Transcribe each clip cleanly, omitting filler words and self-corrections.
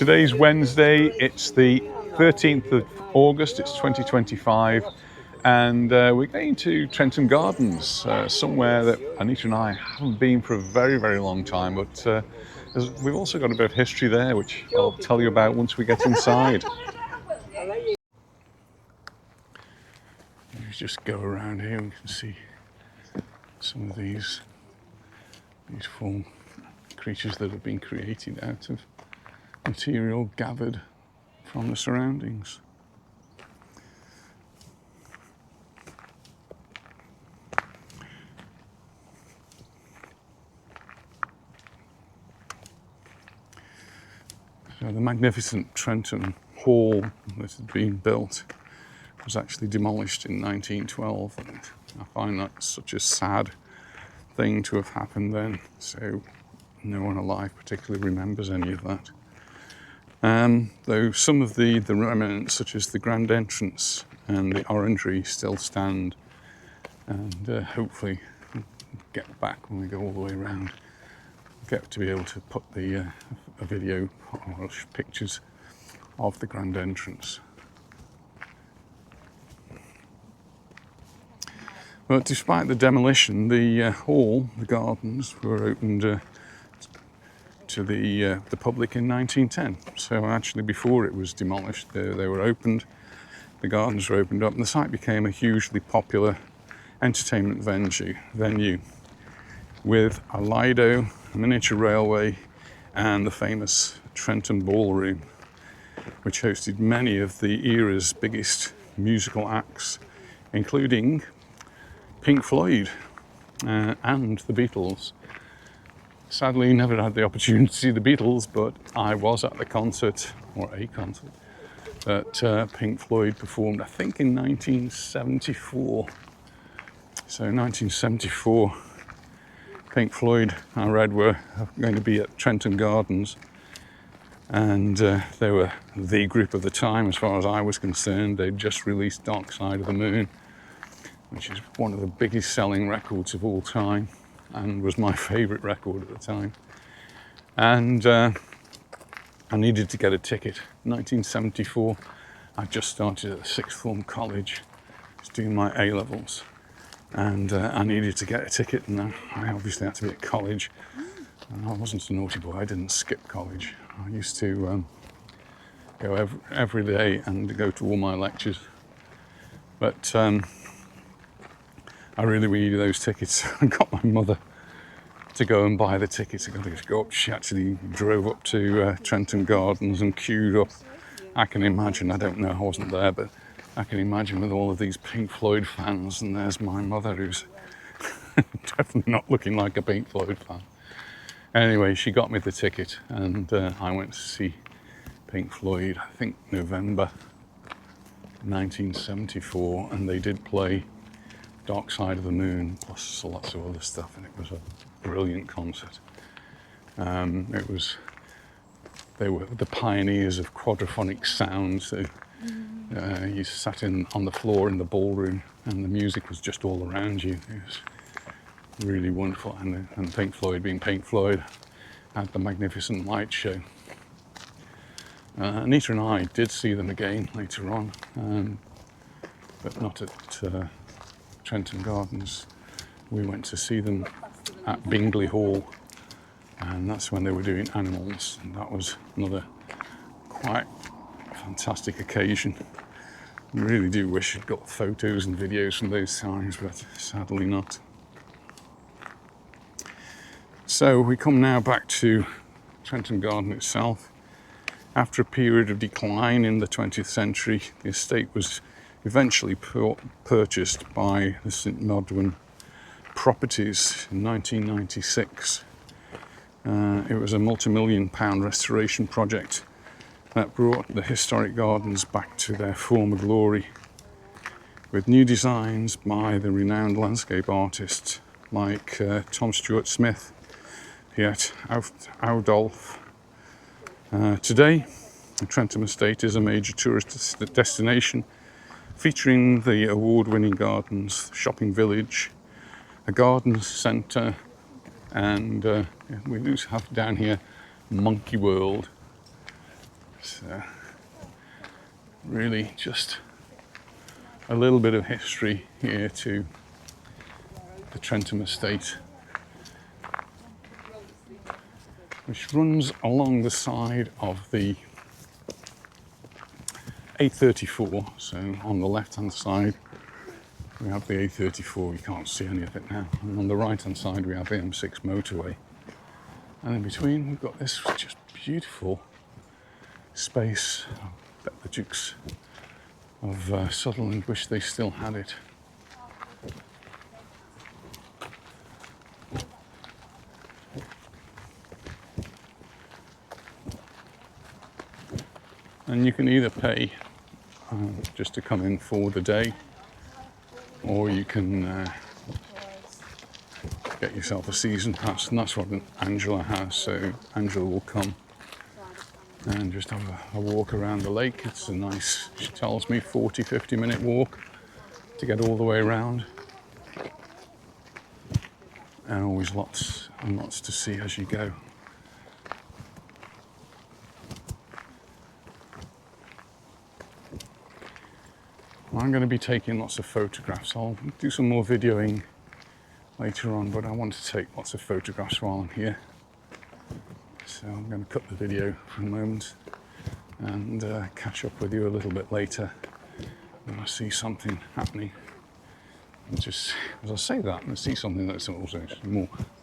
Today's Wednesday, it's the 13th of August, it's 2025, and we're going to Trentham Gardens, somewhere that Anita and I haven't been for a very, very long time, but we've also got a bit of history there, which I'll tell you about once we get inside. Let's just go around here, we can see some of these beautiful creatures that have been created out of material gathered from the surroundings. So the magnificent Trentham Hall that had been built was actually demolished in 1912, and I find that such a sad thing to have happened then, so no one alive particularly remembers any of that. Though some of the remnants, such as the grand entrance and the orangery, still stand, and hopefully get back when we go all the way around, get to be able to put a video or pictures of the grand entrance. But despite the demolition, the hall, the gardens, were opened to the public in 1910. So actually before it was demolished, they were opened, the gardens were opened up, and the site became a hugely popular entertainment venue with a Lido, a miniature railway, and the famous Trentham Ballroom, which hosted many of the era's biggest musical acts, including Pink Floyd and the Beatles. Sadly, never had the opportunity to see the Beatles, but I was at the concert, or a concert, that Pink Floyd performed, I think in 1974. So 1974, Pink Floyd, I read, were going to be at Trentham Gardens, and they were the group of the time as far as I was concerned. They'd just released Dark Side of the Moon, which is one of the biggest selling records of all time and was my favourite record at the time. And I needed to get a ticket. 1974, I just started at the sixth form college, was doing my A-levels, and I needed to get a ticket, and I obviously had to be at college. And I wasn't a naughty boy, I didn't skip college. I used to go every day and go to all my lectures. But I really needed those tickets. I got my mother to go and buy the tickets. I got to go up. She actually drove up to Trentham Gardens and queued up. I can imagine, I don't know, I wasn't there, but I can imagine with all of these Pink Floyd fans, and there's my mother who's definitely not looking like a Pink Floyd fan. Anyway, she got me the ticket, and I went to see Pink Floyd, I think November 1974, and they did play Dark Side of the Moon, plus lots of other stuff, and it was a brilliant concert. They were the pioneers of quadraphonic sound, so you sat on the floor in the ballroom, and the music was just all around you. It was really wonderful, and Pink Floyd, being Pink Floyd, had the magnificent light show. Anita and I did see them again later on, but not at Trentham Gardens. We went to see them at Bingley Hall, and that's when they were doing Animals, and that was another quite fantastic occasion. I really do wish I'd got photos and videos from those times, but sadly not. So we come now back to Trentham Garden itself. After a period of decline in the 20th century, the estate was eventually purchased by the St Modwen Properties in 1996. It was a multi-million-pound restoration project that brought the historic gardens back to their former glory, with new designs by the renowned landscape artists like Tom Stuart Smith, Piet Oudolf. Today, the Trentham Estate is a major tourist destination, featuring the award-winning gardens, shopping village, a garden centre, and we do have down here Monkey World, So really just a little bit of history here to the Trentham estate, which runs along the side of the A34. So on the left hand side we have the A34, you can't see any of it now, and on the right hand side we have the M6 motorway, and in between we've got this just beautiful space. I bet the Dukes of Sutherland wish they still had it. And you can either pay just to come in for the day, or you can get yourself a season pass, and that's what Angela has. So Angela will come and just have a walk around the lake. It's a nice, she tells me, 40-50 minute walk to get all the way around, and always lots and lots to see as you go. I'm going to be taking lots of photographs. I'll do some more videoing later on, but I want to take lots of photographs while I'm here. So I'm going to cut the video for a moment and catch up with you a little bit later when I see something happening. And just as I say that, I see something that's also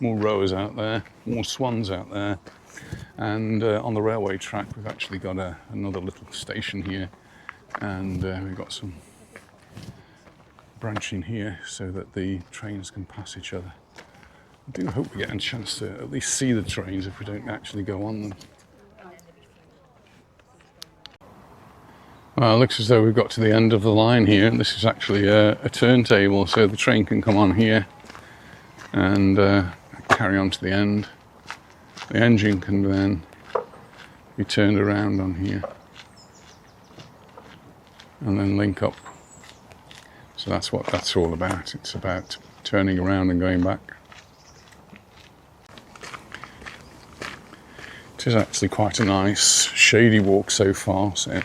more rowers out there, more swans out there, and on the railway track we've actually got another little station here, and we've got some branching here so that the trains can pass each other. I do hope we get a chance to at least see the trains if we don't actually go on them. Well, it looks as though we've got to the end of the line here, and this is actually a turntable, so the train can come on here and carry on to the end. The engine can then be turned around on here and then link up. So that's what that's all about. It's about turning around and going back. It is actually quite a nice shady walk so far, so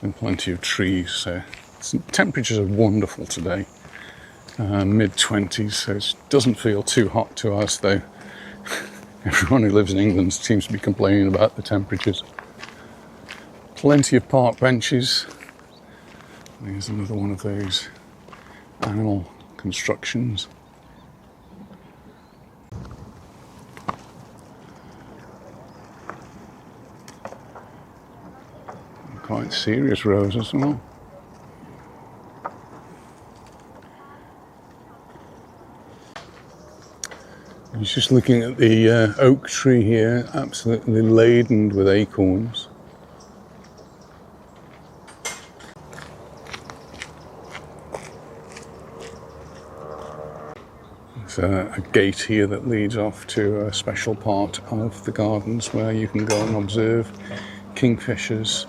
and plenty of trees. So temperatures are wonderful today, mid-20s, so it doesn't feel too hot to us, though everyone who lives in England seems to be complaining about the temperatures. Plenty of park benches. There's another one of those animal constructions. Quite serious rows as well. I was just looking at the oak tree here, absolutely laden with acorns. There's a gate here that leads off to a special part of the gardens where you can go and observe kingfishers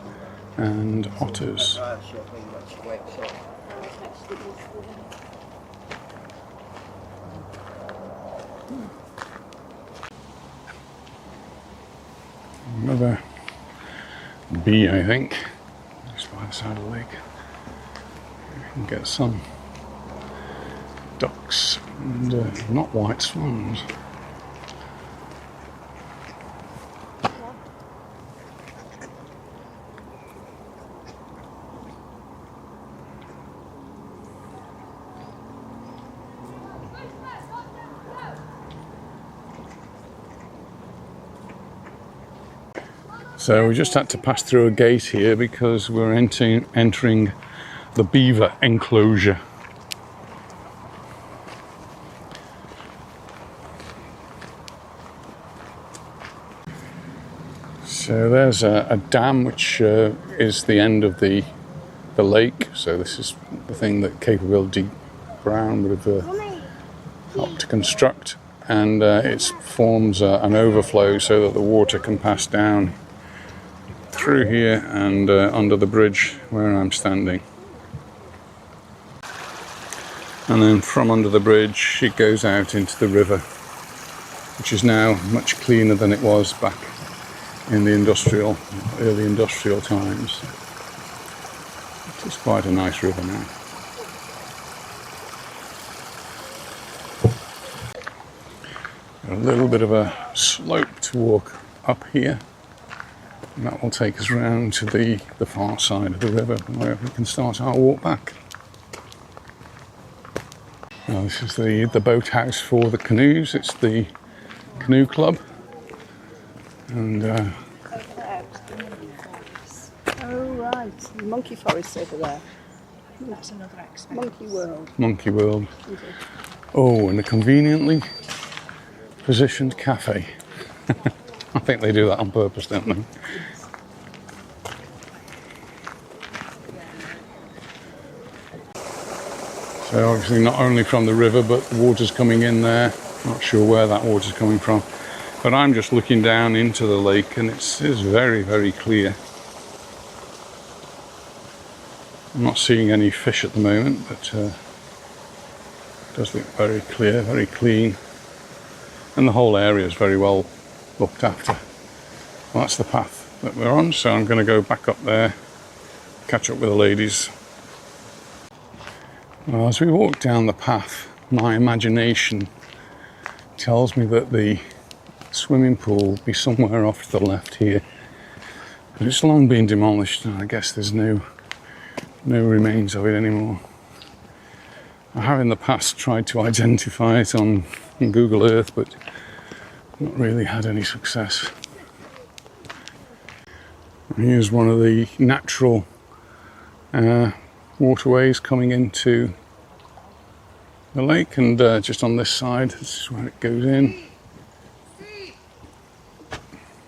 and otters. Another bee, I think, just by the side of the lake. You can get some ducks and not white swans. So we just had to pass through a gate here because we're entering the beaver enclosure. So there's a dam which is the end of the lake. So this is the thing that Capability Brown would have helped to construct, and it forms an overflow so that the water can pass down through here and under the bridge where I'm standing. And then from under the bridge it goes out into the river, which is now much cleaner than it was back in the early industrial times. It's quite a nice river now. A little bit of a slope to walk up here, and that will take us round to the far side of the river where we can start our walk back. Now, this is the boathouse for the canoes. It's the canoe club, and oh right, the monkey forest over there. That's another aspect. Monkey World. Monkey World. Oh, and a conveniently positioned cafe. I think they do that on purpose, don't they? So obviously not only from the river, but the water's coming in there. Not sure where that water's coming from. But I'm just looking down into the lake, and it's very, very clear. I'm not seeing any fish at the moment, but it does look very clear, very clean. And the whole area is very well looked after. Well, that's the path that we're on, so I'm going to go back up there, catch up with the ladies. Well, as we walk down the path, my imagination tells me that the swimming pool will be somewhere off to the left here. But it's long been demolished, and I guess there's no remains of it anymore. I have in the past tried to identify it on Google Earth, but not really had any success. And here's one of the natural waterways coming into the lake, and just on this side, this is where it goes in.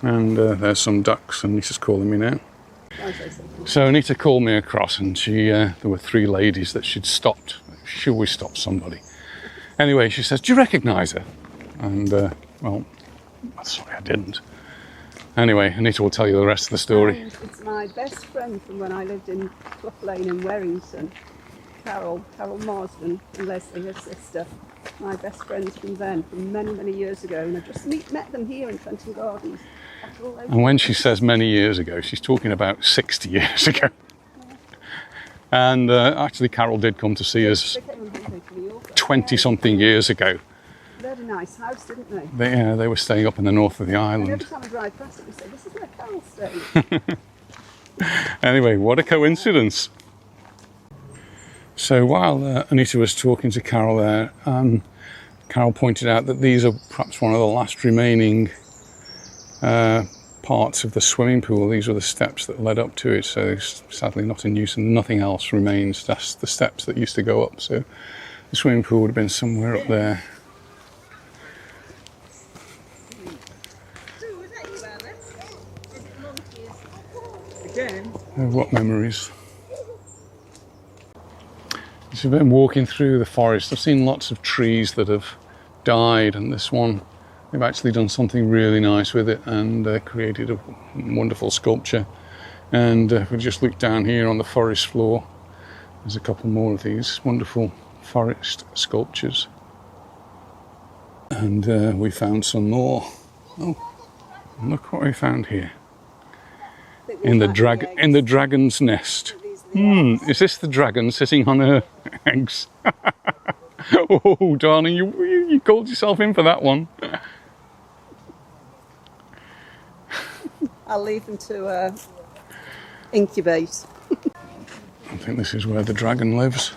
And there's some ducks, and Anita's calling me now. So Anita called me across, and there were 3 ladies that she'd stopped. Should we stop somebody? Anyway, she says, "Do you recognise her?" And well, sorry, I didn't. Anyway, Anita will tell you the rest of the story. And it's my best friend from when I lived in Clough Lane in Warrington, Carol Marsden, and Leslie, her sister. My best friends from then, from many, many years ago, and I just met them here in Trentham Gardens. And when she says many years ago, she's talking about 60 years ago. And actually, Carol did come to see us 20-something years ago. They had a nice house, didn't they? They were staying up in the north of the island. And every time I drive past it, we say, "This is where Carol stayed." Anyway, what a coincidence. So while Anita was talking to Carol there, Carol pointed out that these are perhaps one of the last remaining parts of the swimming pool. These were the steps that led up to it, so it's sadly not in use, and nothing else remains. That's the steps that used to go up, so the swimming pool would have been somewhere up there. Oh, what memories. So I've been walking through the forest. I've seen lots of trees that have died, and this one, they've actually done something really nice with it and created a wonderful sculpture. And if we just look down here on the forest floor, there's a couple more of these wonderful forest sculptures. And we found some more. Oh, look what we found here. In the dragon's nest. Is this the dragon sitting on her eggs? Oh, darling, you called yourself in for that one. I'll leave them to incubate. I think this is where the dragon lives.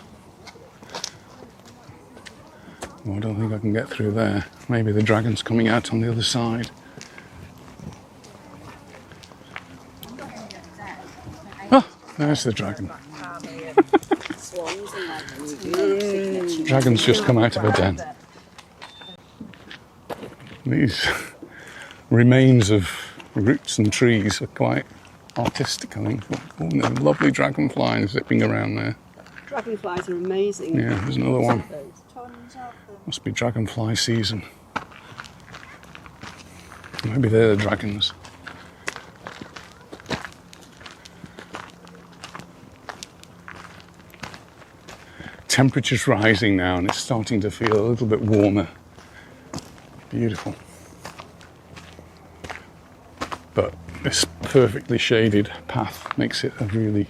Oh, I don't think I can get through there. Maybe the dragon's coming out on the other side. Ah, there's the dragon. Dragon's just come out of a den. These remains of roots and trees are quite artistic, I think. Oh, there's a lovely dragonfly zipping around there. Dragonflies are amazing. Yeah, there's another one. Must be dragonfly season. Maybe they're the dragons. Temperature's rising now, and it's starting to feel a little bit warmer. Beautiful. But perfectly shaded path makes it a really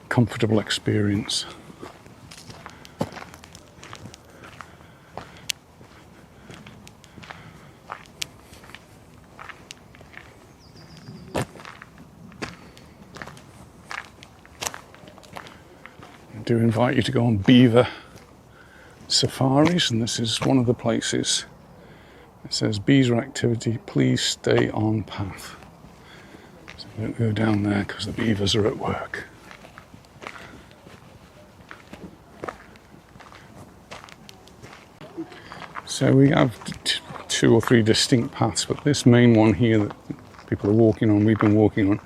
comfortable experience. I do invite you to go on beaver safaris, and this is one of the places. It says beaver activity, please stay on path. So don't go down there because the beavers are at work. So we have 2 or 3 distinct paths, but this main one here that people are walking on, we've been walking on,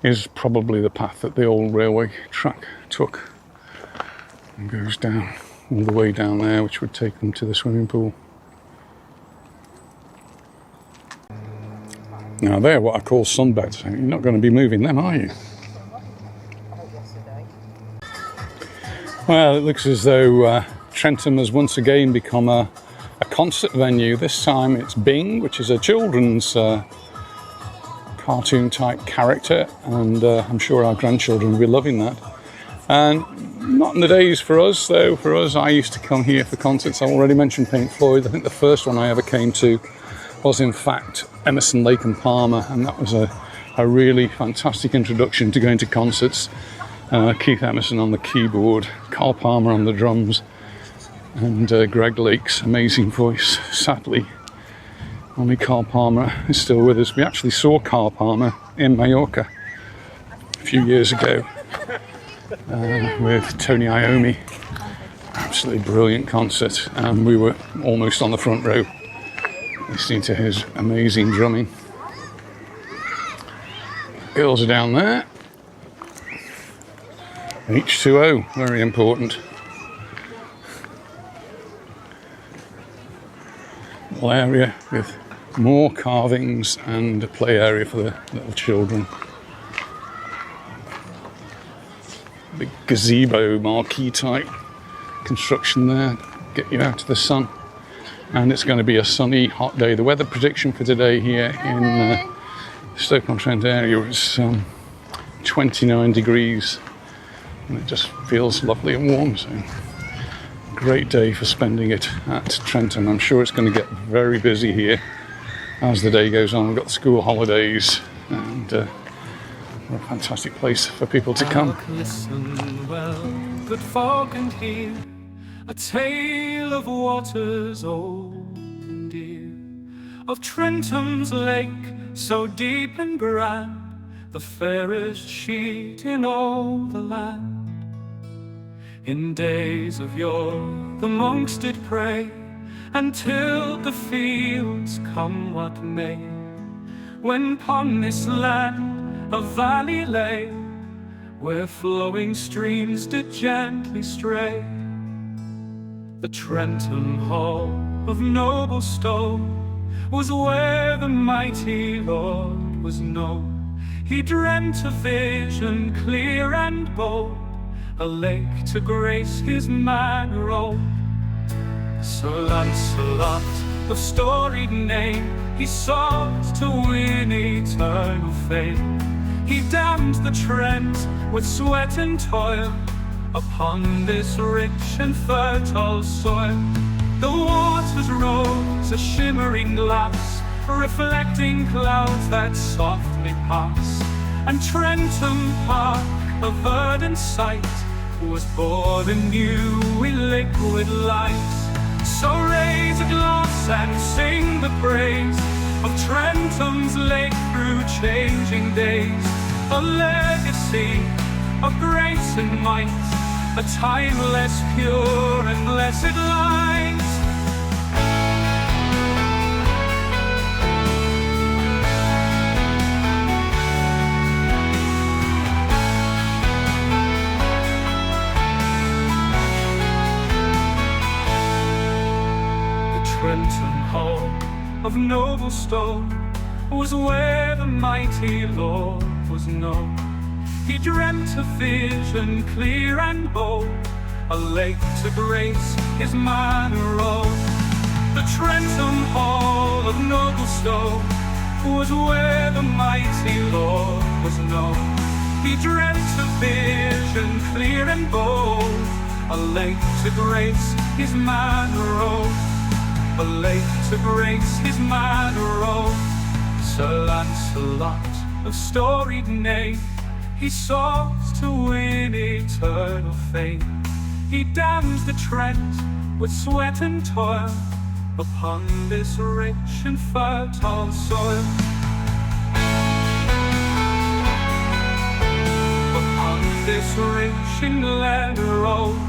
is probably the path that the old railway track took and goes down all the way down there, which would take them to the swimming pool. Now they're what I call sunbeds. You're not going to be moving them, are you? Well, it looks as though Trentham has once again become a concert venue. This time it's Bing, which is a children's cartoon type character, and I'm sure our grandchildren will be loving that. And not in the days for us, though. For us, I used to come here for concerts. I already mentioned Pink Floyd. I think the first one I ever came to was in fact Emerson, Lake and Palmer, and that was a really fantastic introduction to going to concerts. Keith Emerson on the keyboard, Carl Palmer on the drums, and Greg Lake's amazing voice. Sadly, only Carl Palmer is still with us. We actually saw Carl Palmer in Mallorca a few years ago with Tony Iommi. Absolutely brilliant concert, and we were almost on the front row listening to his amazing drumming. Girls are down there. H2O, very important. Little area with more carvings and a play area for the little children. Big gazebo marquee type construction there, get you out of the sun. And it's going to be a sunny, hot day. The weather prediction for today here in Stoke-on-Trent area is 29 degrees, and it just feels lovely and warm. So, great day for spending it at Trentham. I'm sure it's going to get very busy here as the day goes on. We've got the school holidays, and we're a fantastic place for people to come. Listen well, good folk, and hear a tale of waters old and dear, of Trentham's lake, so deep and grand, the fairest sheet in all the land. In days of yore the monks did pray, and tilled the fields come what may, when upon this land a valley lay, where flowing streams did gently stray. The Trentham Hall of noble stone was where the mighty Lord was known. He dreamt a vision clear and bold, a lake to grace his manor old. Sir Lancelot of storied name, he sought to win eternal fame. He dammed the Trent with sweat and toil upon this rich and fertile soil. The waters rose a shimmering glass, reflecting clouds that softly pass. And Trentham Park, a verdant sight, was born anew with liquid light. So raise a glass and sing the praise of Trentham's lake through changing days. A legacy of grace and might, a timeless, pure and blessed light. The Trentham Hall of noble stone was where the mighty Lord was known. He dreamt a vision clear and bold, a lake to grace his manor old. The Trentham Hall of noble stone was where the mighty Lord was known. He dreamt a vision clear and bold, a lake to grace his manor road, a lake to grace his manor road. Sir Lancelot of storied name, he sought to win eternal fame. He dammed the Trent with sweat and toil upon this rich and fertile soil. Upon this rich inland road.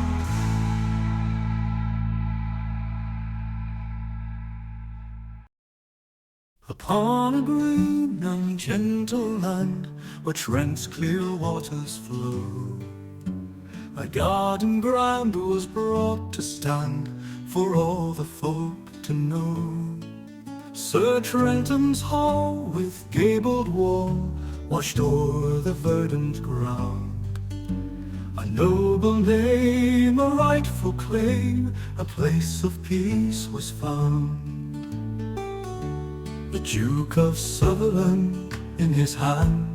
Upon a green and gentle land where Trent's clear waters flow, a garden ground was brought to stand for all the folk to know. Sir Trentham's hall with gabled wall washed o'er the verdant ground. A noble name, a rightful claim, a place of peace was found. The Duke of Sutherland in his hand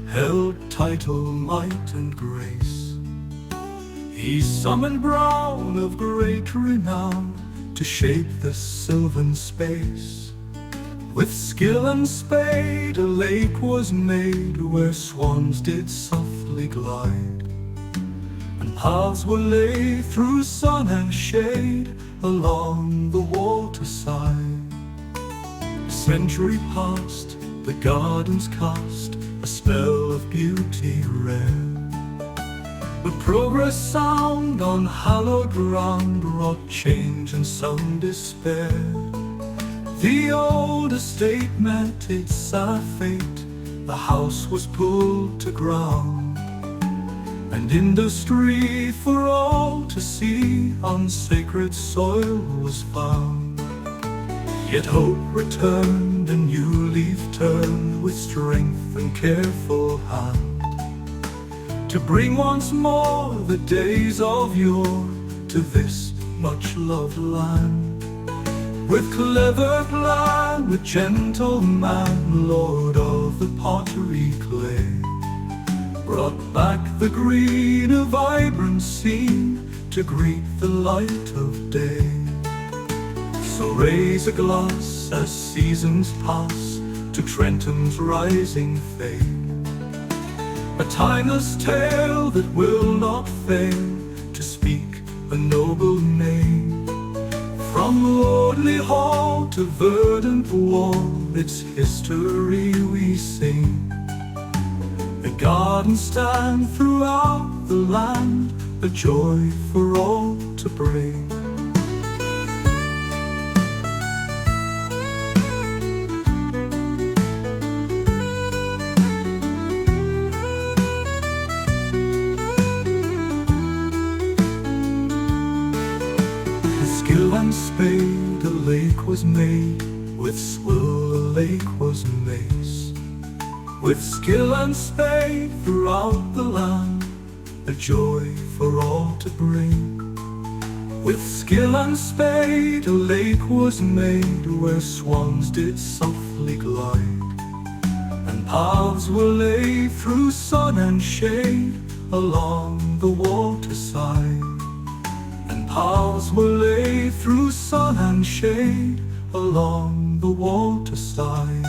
held title, might and grace. He summoned Brown of great renown to shape the sylvan space. With skill and spade a lake was made where swans did softly glide, and paths were laid through sun and shade along the waterside. A century passed, the gardens cast a spell of beauty rare, but progress sound on hallowed ground wrought change and some despair. The old estate met its sad fate, the house was pulled to ground, and industry for all to see on sacred soil was found. Yet hope returned, a new leaf turned with strength and careful hand, to bring once more the days of yore to this much-loved land. With clever plan, with gentle man, Lord of the pottery clay, brought back the green, a vibrant scene to greet the light of day. So raise a glass as seasons pass to Trentham's rising fame, a timeless tale that will not fail to speak a noble name. From lordly hall to verdant wall, its history we sing. The gardens stand throughout the land, a joy for all to bring. Skill and spade a lake was made, with swill a lake was mace. With skill and spade throughout the land, a joy for all to bring. With skill and spade a lake was made where swans did softly glide, and paths were laid through sun and shade along the waterside. Paths were laid through sun and shade along the waterside.